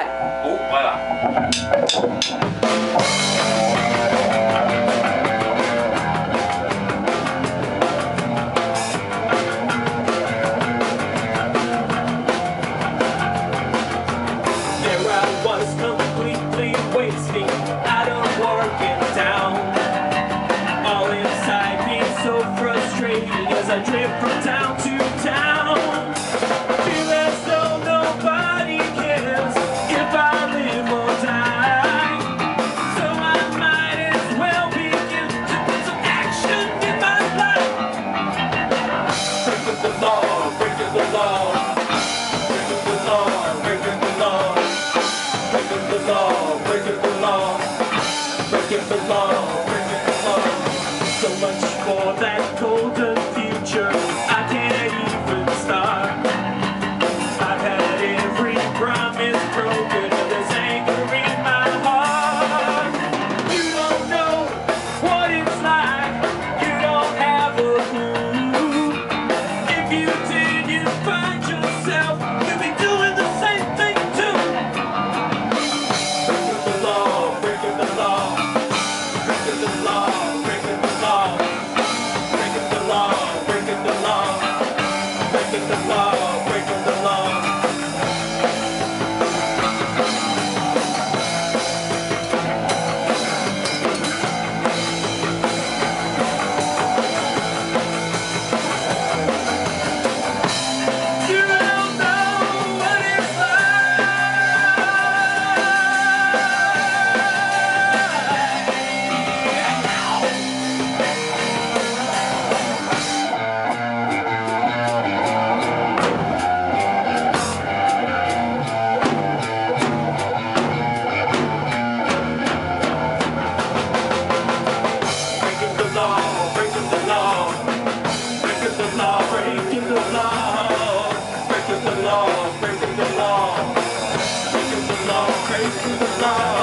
Oh, voilà. There I was completely wasting, out of work in town. All inside me so frustrated as I drift from town to town. Feel as though nobody cares if I live or die. So I might as well begin to put some action in my life. Breaking the law, breaking the law, breaking the law, breaking the law, breaking the law, breaking the law, breaking the law, breaking the law. So much for that golden future, I can't even start. I've had every promise broken, and there's anger in my heart. You don't know what it's like, you don't have a clue. If you did, you'd find yourself, you'd be doing the same thing too. Breaking the law, breaking the law, breaking the law, breaking the law, breaking the law, breaking the law, breaking the law, breaking the law. You don't know what it's breaking the law, breaking the law, breaking the law, breaking the law, breaking the law, breaking the law, breaking the law, breaking the law.